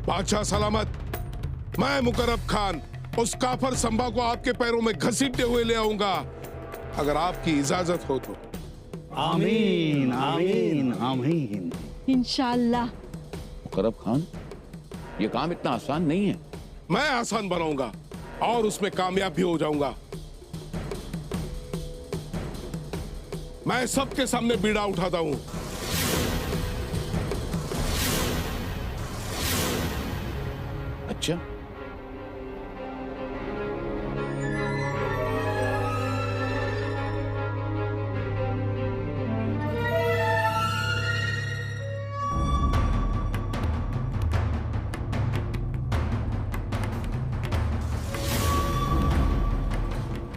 बादशाह सलामत, मैं मुकर्रब खान उस काफर संभा को आपके पैरों में घसीटते हुए ले आऊंगा, अगर आपकी इजाजत हो तो। आमीन आमीन आमीन। इंशाअल्लाह। मुकर्रब खान, ये काम इतना आसान नहीं है। मैं आसान बनाऊंगा और उसमें कामयाब भी हो जाऊंगा। मैं सबके सामने बीड़ा उठाता हूं। अच्छा,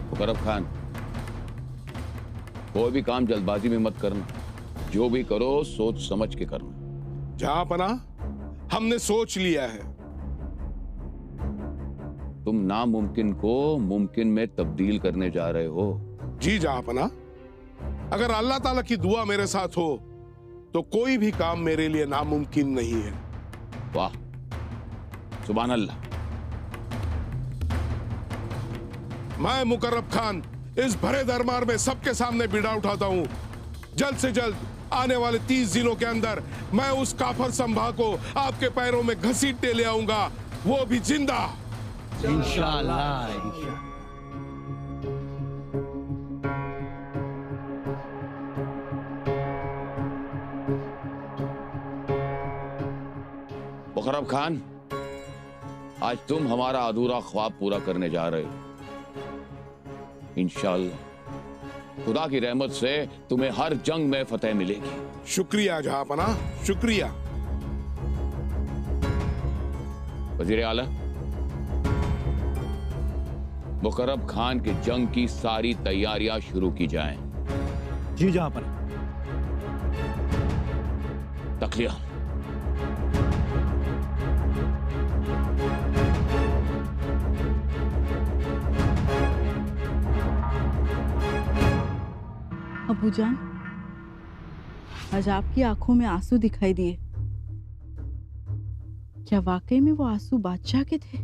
मुकर्रब खान, कोई भी काम जल्दबाजी में मत करना। जो भी करो सोच समझ के करना। जहांपना, हमने सोच लिया है। तुम नामुमकिन को मुमकिन में तब्दील करने जा रहे हो। जी जहांपना, अगर अल्लाह ताला की दुआ मेरे साथ हो तो कोई भी काम मेरे लिए नामुमकिन नहीं है। वाह, सुभान अल्लाह। मैं मुकर्रब खान इस भरे दरबार में सबके सामने बीड़ा उठाता हूं। जल्द से जल्द आने वाले 30 दिनों के अंदर मैं उस काफर संभा को आपके पैरों में घसीटते ले आऊंगा, वो भी जिंदा। इंशाअल्लाह। मुकर्रब खान, आज तुम हमारा अधूरा ख्वाब पूरा करने जा रहे हो। इंशाअल्लाह खुदा की रहमत से तुम्हें हर जंग में फतेह मिलेगी। शुक्रिया जहांपना, शुक्रिया। वजीर आला, मुकर्रब खान की जंग की सारी तैयारियां शुरू की जाएं। जी जहांपना। तखलिया। अबूजान, आज आपकी आंखों में आंसू दिखाई दिए। क्या वाकई में वो आंसू बादशाह के थे?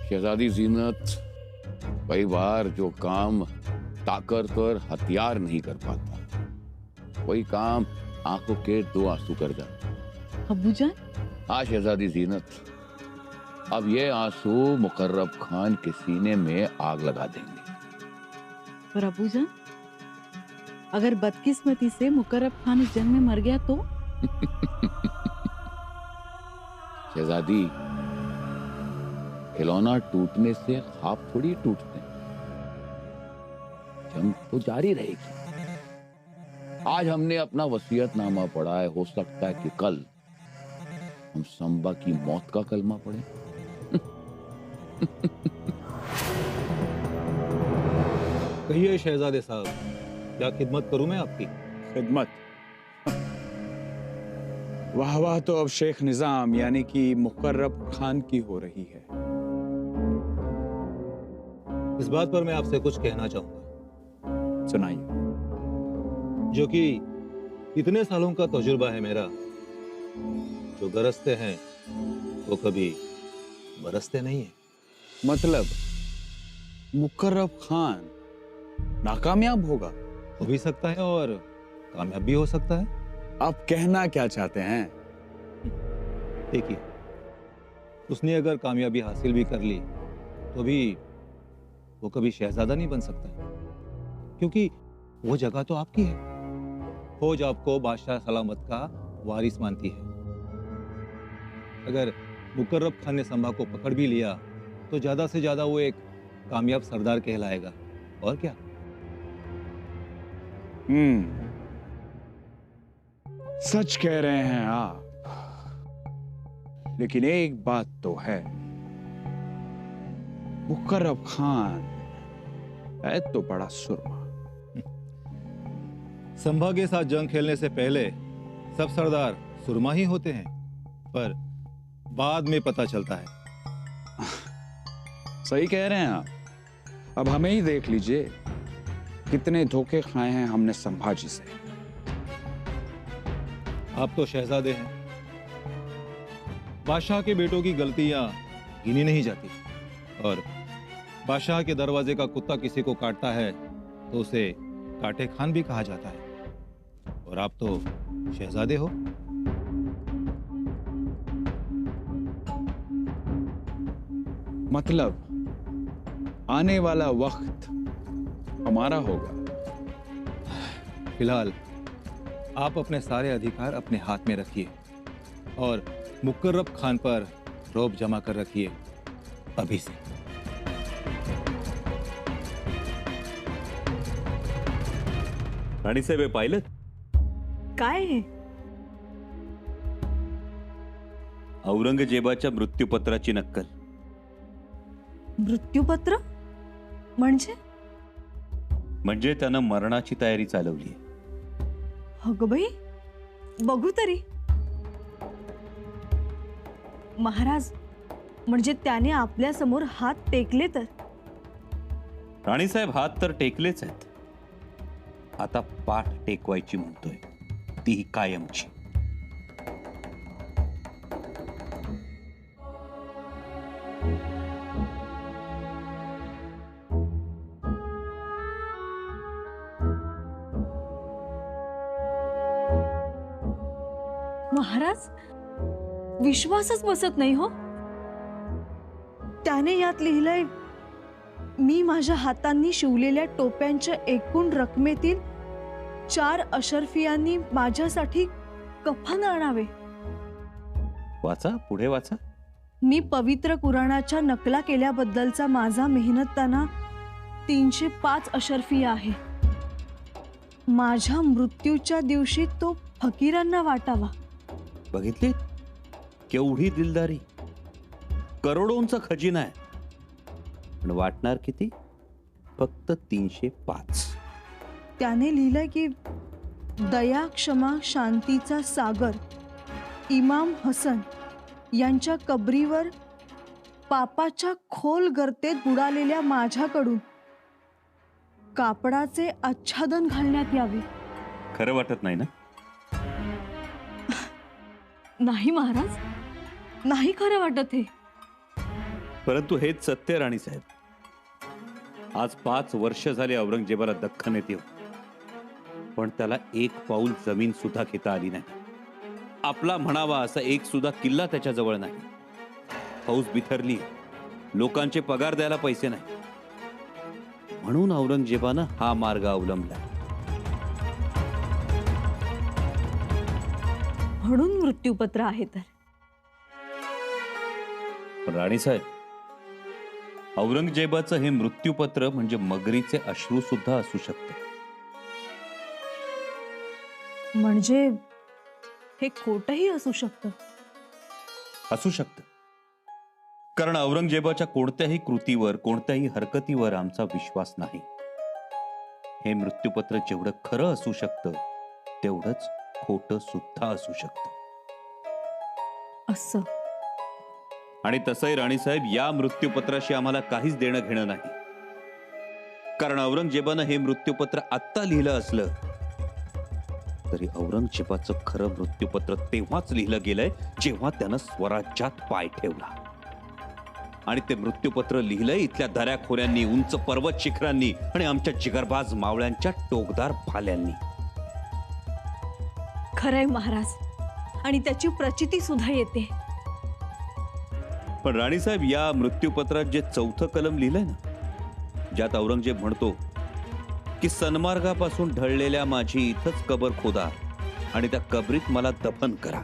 शहजादी जीनत, कई बार जो काम ताकत और हथियार नहीं कर पाता, वही काम आंखों के 2 आंसू कर जाता। अबूजान? हाँ शहजादी जीनत, अब ये आंसू मुकर्रब खान के सीने में आग लगा देंगे। पर अबूजान, अगर बदकिस्मती से मुकर्रब खान इस जंग में मर गया तो? शहजादी, खिलौना टूटने से ख्वाब थोड़ी टूटते हैं। जंग तो जारी रहेगी। आज हमने अपना वसीयतनामा पढ़ा है, हो सकता है कि कल हम संबा की मौत का कलमा पढ़े। कहिए शहजादे साहब, क्या खिदमत करूं मैं आपकी? खिदमत? वाह वाह, तो अब शेख निजाम यानी कि मुकर्रब खान की हो रही है। इस बात पर मैं आपसे कुछ कहना चाहूंगा। सुनाइए। जो कि इतने सालों का तजुर्बा है मेरा, जो गरजते हैं वो कभी बरसते नहीं है। मतलब मुकर्रब खान नाकामयाब होगा? हो भी सकता है और कामयाब भी हो सकता है। आप कहना क्या चाहते हैं? देखिए, उसने अगर कामयाबी हासिल भी कर ली तो भी वो कभी शहजादा नहीं बन सकता, क्योंकि वो जगह तो आपकी है। फौज आपको बादशाह सलामत का वारिस मानती है। अगर मुकर्रब खान ने संभा को पकड़ भी लिया तो ज्यादा से ज्यादा वो एक कामयाब सरदार कहलाएगा, और क्या। सच कह रहे हैं आप, लेकिन एक बात तो है, मुकर्रब खान है तो बड़ा सुरमा। संभा के साथ जंग खेलने से पहले सब सरदार सुरमा ही होते हैं, पर बाद में पता चलता है। सही कह रहे हैं आप। अब हमें ही देख लीजिए, कितने धोखे खाए हैं हमने संभाजी से। आप तो शहजादे हैं। बादशाह के बेटों की गलतियां गिनी नहीं जाती, और बादशाह के दरवाजे का कुत्ता किसी को काटता है तो उसे काटे खान भी कहा जाता है, और आप तो शहजादे हो। मतलब आने वाला वक्त हमारा होगा। फिलहाल आप अपने सारे अधिकार अपने हाथ में रखिए और मुकर्रब खान पर रौब जमा कर रखिए अभी से। राणीसाहेब हे पाहिलं? काय आहे? औरंगजेबाच्या मृत्यूपत्राची नक्कल. मृत्यूपत्र म्हणजे? म्हणजे त्यानं मरणाची तयारी चालवली. अगं बाई, बघू तरी. महाराज, म्हणजे त्याने आपल्या समोर हात टेकले तर? राणीसाहेब हात तर टेकलेच आहेत, आता पाठ टेकवायची म्हणतोय, तीही कायमची. महाराज, विश्वासच बसत नाही हो. त्याने यात लिहिलंय, मी माझ्या हातांनी शिवलेल्या टोप्यांच्या एकूण रकमेतील 4 अशर्फियांनी माझ्यासाठी कफन आणावे. वाचा, पुढे वाचा. मी पवित्र कुराणाच्या नकला केल्याबद्दलचा माझा मेहनतताना 305 अशर्फिया आहे. माझ्या मृत्यूच्या दिवशी तो फकीरांना वाटावा. बघितली केवढी दिलदारी. करोडोंचा खजिना आहे, पण वाटणार किती? फक्त 305. त्याने लिहिलंय की दया, क्षमा, शांतीचा सागर इमाम हसन यांच्या कबरीवर पापाच्या खोल गर्तेत बुडालेल्या माझ्याकडून कापडाचे आच्छादन घालण्यात यावे. खरं वाटत नाही ना? नाही महाराज, नाही खरं वाटत हे. परंतु हेच सत्य राणीसाहेब. आज 5 वर्ष झाले औरंगजेबाला दख्खनेत येऊ, पण त्याला एक पाऊल जमीन सुद्धा घेता आली नाही. आपला म्हणावा असा एक सुद्धा किल्ला त्याच्या जवळ नाही. फौज बिथरली, लोकांचे पगार द्यायला पैसे नाही. म्हणून औरंगजेबानं हा मार्ग अवलंबला. म्हणून मृत्यूपत्र आहे तर. राणीसाहेब, औरंगजेबाचं हे मृत्यूपत्र म्हणजे मगरीचे अश्रू सुद्धा असू शकते. म्हणजे हे खोटही असू शकतं. असू शकतं, कारण औरंगजेबाच्या कोणत्याही कृतीवर, कोणत्याही हरकतीवर आमचा विश्वास नाही. हे मृत्यूपत्र जेवढं खरं असू शकतं, तेवढंच खोटं सुद्धा असू शकतं. असं? आणि तसंही राणीसाहेब, या मृत्यूपत्राशी आम्हाला काहीच देणं घेणं नाही. कारण औरंगजेबानं हे मृत्यूपत्र आत्ता लिहिलं असलं तरी औरंगजेबाचं खरं मृत्यूपत्र तेव्हाच लिहिलं गेलंय जेव्हा त्यानं स्वराज्यात पाय ठेवला. आणि ते मृत्यूपत्र लिहिलंय इथल्या दऱ्याखोऱ्यांनी, उंच पर्वत शिखरांनी आणि आमच्या जिगरबाज मावळ्यांच्या टोकदार भाल्यांनी. खरंय महाराज, आणि त्याची प्रचिती सुद्धा येते. पण राणीसाहेब, या मृत्यूपत्रात जे 4थं कलम लिहिलंय ना, ज्यात औरंगजेब म्हणतो की सन्मार्गापासून ढळलेल्या माझी इथंच कबर खोदा आणि त्या कबरीत मला दफन करा.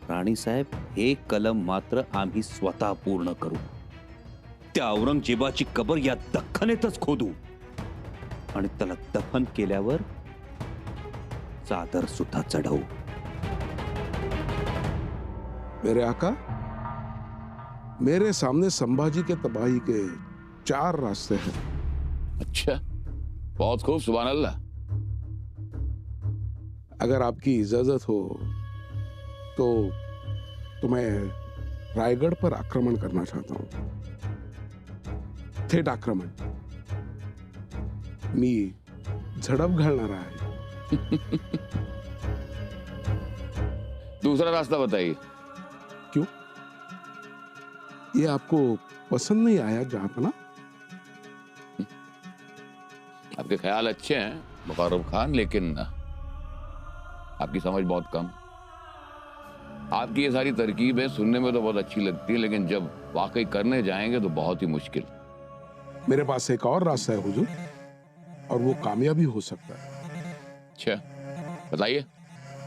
राणीसाहेब, हे कलम मात्र आम्ही स्वतः पूर्ण करू. त्या औरंगजेबाची कबर या दख्खनेतच खोदू आणि त्याला दफन केल्यावर चादर सुद्धा चढवू. मेरे आका, मेरे सामने संभाजी के तबाही के 4 रास्ते हैं. अच्छा, बहुत खूब, सुभान अल्लाह. अगर आपकी इजाजत हो तो मैं रायगढ़ पर आक्रमण करना चाहता हूं. थेट आक्रमण. मी झडप घालणार आहे. दूसरा रास्ता बताइए। क्यों? ये आपको पसंद नहीं आया जहांपना? आपके ख्याल अच्छे हैं मुकर्रम खान, लेकिन आपकी समझ बहुत कम। आपकी ये सारी तरकीबें सुनने में तो बहुत अच्छी लगती है, लेकिन जब वाकई करने जाएंगे तो बहुत ही मुश्किल। मेरे पास एक और रास्ता है हुजूर, और वो कामयाबी हो सकता है। अच्छा, बताइए।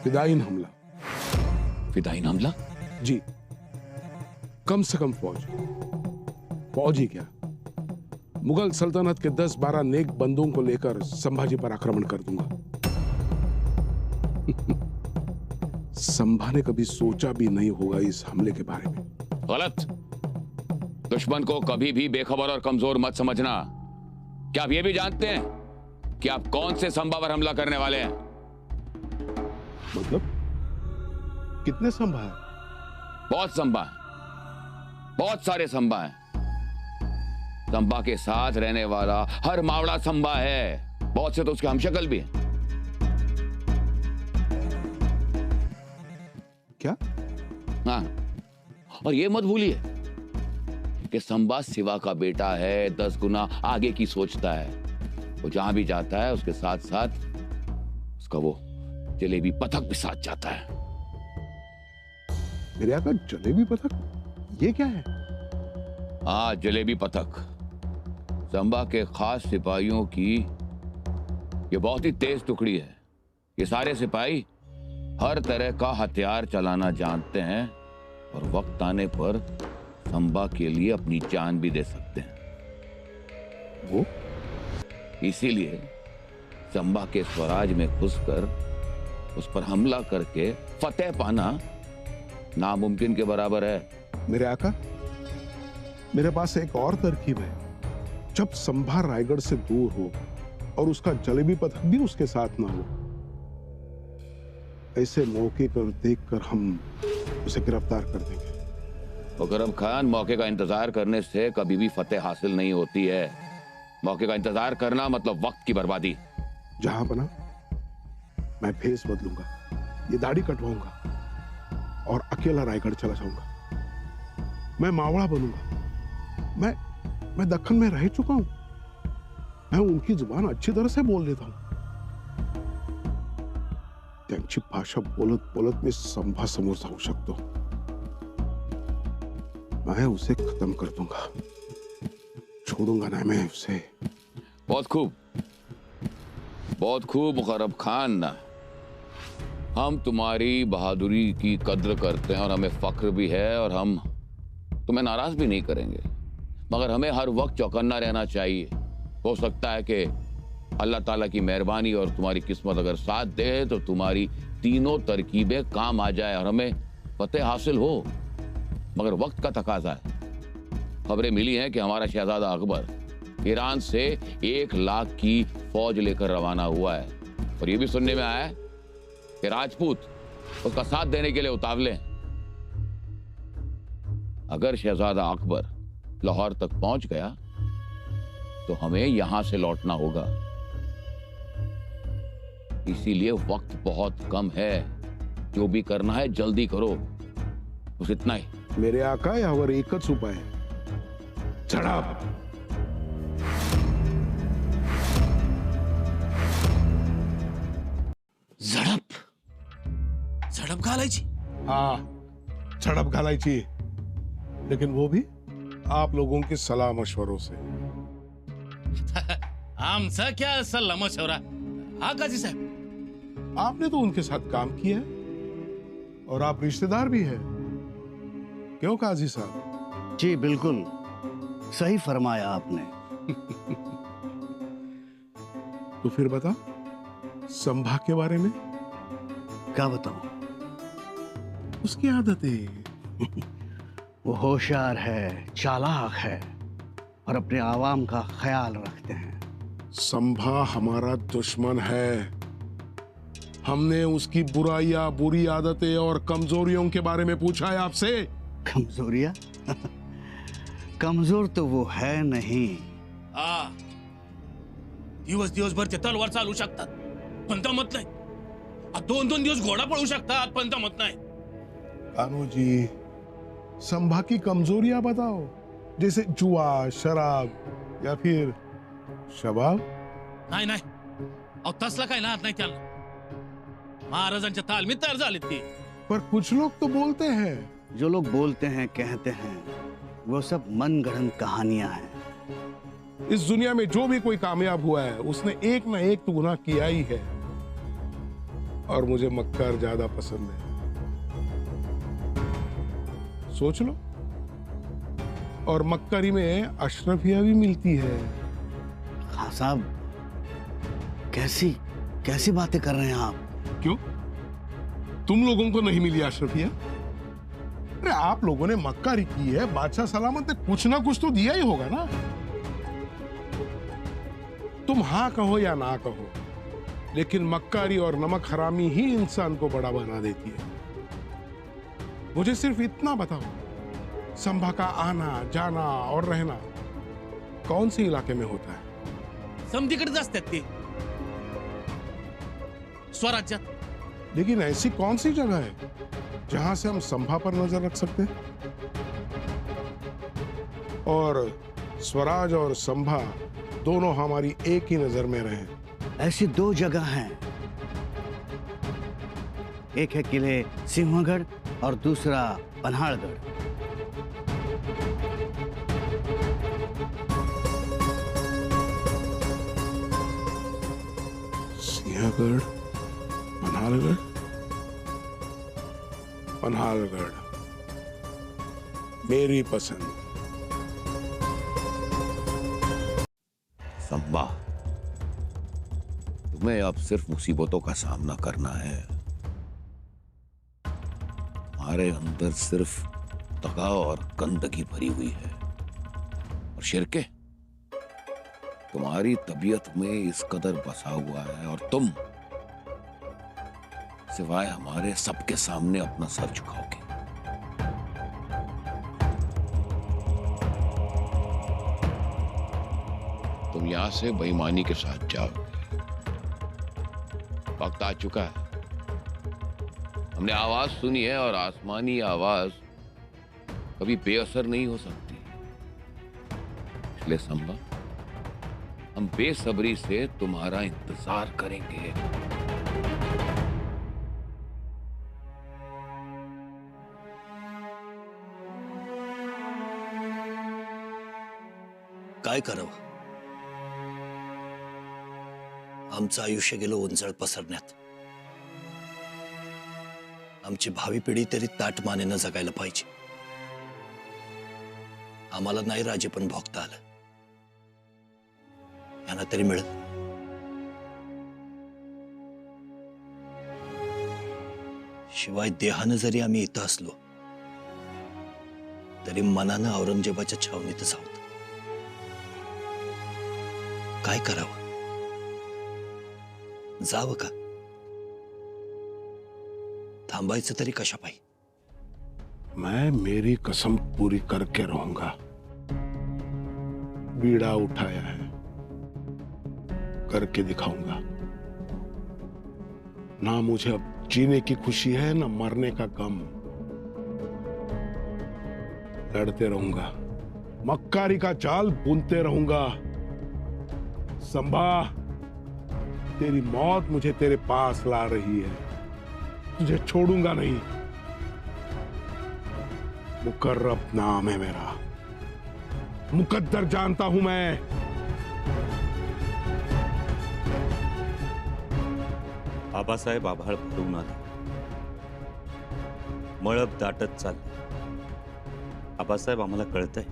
फिदाइन हमला। फिदाइन हमला? जी, कम से कम फौज ही क्या, मुगल सल्तनत के 10-12 नेक बंदूकों को लेकर संभाजी पर आक्रमण कर दूंगा। संभा ने कभी सोचा भी नहीं होगा इस हमले के बारे में। गलत। दुश्मन को कभी भी बेखबर और कमजोर मत समझना। क्या आप ये भी जानते हैं कि आप कौन से संभा पर हमला करने वाले हैं? मतलब कितने संभा है? बहुत संभा है, बहुत सारे संभा हैं। संभा के साथ रहने वाला हर मावड़ा संभा है, बहुत से तो उसके हमशक्ल भी हैं। क्या? हाँ, और ये मत भूलिए कि संभा शिवा का बेटा है, 10 गुना आगे की सोचता है। वो जहां भी जाता है उसके साथ साथ उसका वो जलेबी पथक भी साथ जाता है। मेरे आका, जलेबी पथक ये क्या है? हाँ, जलेबी पथक संभा के खास सिपाहियों की ये बहुत ही तेज टुकड़ी है। ये सारे सिपाही हर तरह का हथियार चलाना जानते हैं और वक्त आने पर संभा के लिए अपनी जान भी दे सकते हैं। वो इसीलिए संभा के स्वराज में घुसकर उस पर हमला करके फतेह पाना नामुमकिन के बराबर है। मेरे आका, मेरे पास एक और तरकीब है। जब संभा रायगढ़ से दूर हो और उसका जलेबी पथक भी उसके साथ ना हो, ऐसे मौके पर देखकर हम उसे गिरफ्तार कर देंगे। मुकर्रम खान, मौके का इंतजार करने से कभी भी फतेह हासिल नहीं होती है। मौके का इंतजार करना मतलब वक्त की बर्बादी। जहां बना, मैं भेष बदलूंगा, ये दाढ़ी कटवाऊंगा और अकेला रायगढ़ चला जाऊंगा। मैं मावड़ा बनूंगा। मैं दक्कन में रह चुका हूं। मैं उनकी जुबान अच्छी तरह से बोल लेता हूं। त्यांची भाषा बोलत बोलत मी संभा समोर जाऊ शकतो। मैं उसे खत्म कर दूंगा, छोड़ूंगा ना मैं उसे। बहुत खूब, बहुत खूब मुकर्रम खान। हम तुम्हारी बहादुरी की कद्र करते हैं और हमें फख्र भी है, और हम तुम्हें नाराज भी नहीं करेंगे। मगर हमें हर वक्त चौकन्ना रहना चाहिए। हो सकता है कि अल्लाह ताला की मेहरबानी और तुम्हारी किस्मत अगर साथ दे तो तुम्हारी तीनों तरकीबें काम आ जाए और हमें फतेह हासिल हो। मगर वक्त का तकाजा है। खबरें मिली हैं कि हमारा शहजादा अकबर ईरान से 1 लाख की फौज लेकर रवाना हुआ है, और ये भी सुनने में आया है कि राजपूत उसका साथ देने के लिए उतावले हैं। अगर शहजादा अकबर लाहौर तक पहुंच गया तो हमें यहां से लौटना होगा। इसीलिए वक्त बहुत कम है। जो भी करना है जल्दी करो, बस इतना ही। मेरे आका, यावर एकच उपाय आहे, झडप। झडप घालायची? हाँ, झड़प घालायची, लेकिन वो भी आप लोगों की सलाह मशवरों से। आमचा क्या सल्ला मशवरा? हाँ काजी साहब, आपने तो उनके साथ काम किया है और आप रिश्तेदार भी हैं। क्यों काजी साहब? जी बिल्कुल सही फरमाया आपने। तो फिर बता, संभा के बारे में क्या बताऊं? उसकी आदतें। वो होशियार है, चालाक है और अपने आवाम का ख्याल रखते हैं। संभा हमारा दुश्मन है। हमने उसकी बुराइयां, बुरी आदतें और कमजोरियों के बारे में पूछा है आपसे। कमजोरियां? कमजोर तो वो है नहीं। दिवसभर ते तलवार चालू शकतात, पण मत नाही. 2-2 दिवस घोडा पळू शकतात पण मत नाही. कान्हो जी, संभा की कमजोरियां बताओ, जैसे जुआ, शराब या फिर शबाब. नाही नाही, अहो तसला काय नाद नाही त्याला. महाराजांच्या तालमीत तयार झालेत ती. पर कुछ लोग तो बोलते हैं. जो लोग बोलते हैं कहते हैं वो सब मनगढ़ंत कहानियां हैं. इस दुनिया में जो भी कोई कामयाब हुआ है उसने एक ना एक तो गुनाह किया ही है, और मुझे मक्कार ज्यादा पसंद है. सोच लो, और मक्कारी में अशरफिया भी मिलती है. हाँ साहब, कैसी कैसी बातें कर रहे हैं आप? क्यों, तुम लोगों को नहीं मिली अशरफिया? अरे आप लोगों ने मक्कारी की है, बादशाह सलामत ने कुछ ना कुछ तो दिया ही होगा ना. तुम हाँ कहो या ना कहो, लेकिन मक्कारी और नमक हरामी ही इंसान को बड़ा बना देती है. मुझे सिर्फ इतना बताओ, संभा का आना जाना और रहना कौन से इलाके में होता है? समधीकडेच असतात ते, स्वराज्यात. लेकिन ऐसी कौन सी जगह है जहां से हम संभा पर नजर रख सकते हैं? और स्वराज और संभा दोनों हमारी एक ही नजर में रहे. ऐसी 2 जगह हैं. एक है किले सिंहगढ़ और दूसरा पन्हाड़गढ़. सिंहगढ़, पन्हाड़गढ़. पन्हाड़गढ़ मेरी पसंद. संभा, तुम्हें अब सिर्फ मुसीबतों का सामना करना है. हमारे अंदर सिर्फ दगा और गंदगी भरी हुई है. और शिरके, तुम्हारी तबीयत में इस कदर बसा हुआ है, और तुम सिवाय हमारे सबके सामने अपना सर झुकाओगे. तुम यहां से बेईमानी के साथ जाओगे. वक्त आ चुका है. हमने आवाज सुनी है, और आसमानी आवाज कभी बेअसर नहीं हो सकती. इसलिए संभा, हम बेसब्री से तुम्हारा इंतजार करेंगे. काय करावं? आमचं आयुष्य गेलं उंजळ पसरण्यात. आमची भावी पिढी तरी ताट मानेनं जगायला पाहिजे. आम्हाला नाही राजे पण भोगता आलं. यांना तरी मिळेल. शिवाय देहानं जरी आम्ही इथं असलो तरी मनानं औरंगजेबाच्या छावणीतच आहोत. काय करावं? जावं का? थांबायचं तरी कशा पायी? मैं मेरी कसम पूरी करके रहूंगा. बीड़ा उठाया है, करके दिखाऊंगा. ना मुझे अब जीने की खुशी है, ना मरने का गम. लड़ते रहूंगा, मक्कारी का जाल बुनते रहूंगा. संभा, तेरी मौत मुझे तेरे पास ला रही है. तुझे छोड़ूंगा नहीं. मुकर्रब नाम है मेरा. मुकद्दर जानता हूं मैं. आबासाहेब आभाळ भरून आले. मळब दाटत चालले. आबासाहेब, आम्हाला कळतंय,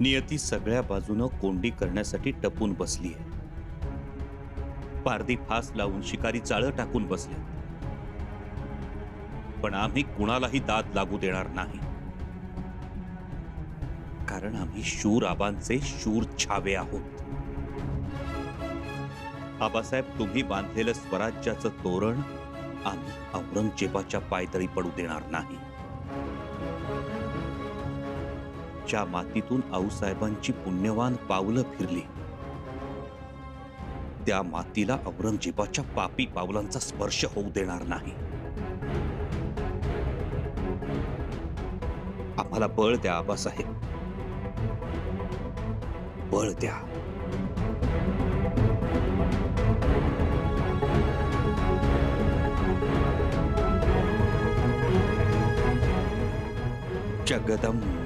नियती सगळ्या बाजूनं कोंडी करण्यासाठी टपून बसली आहे. पारदी फास लावून शिकारी जाळं टाकून बसले. पण आम्ही कुणालाही दाद लागू देणार नाही. कारण आम्ही शूर आबांचे शूर छावे आहोत. आबासाहेब, तुम्ही बांधलेलं स्वराज्याचं तोरण आम्ही औरंगजेबाच्या पायदळी पडू देणार नाही. ज्या मातीतून आऊसाहेबांची पुण्यवान पावलं फिरली त्या मातीला औरंगजेबाच्या पापी पावलांचा स्पर्श होऊ देणार नाही. आम्हाला बळ द्या आबासाहेब, बळ द्या. जगदंब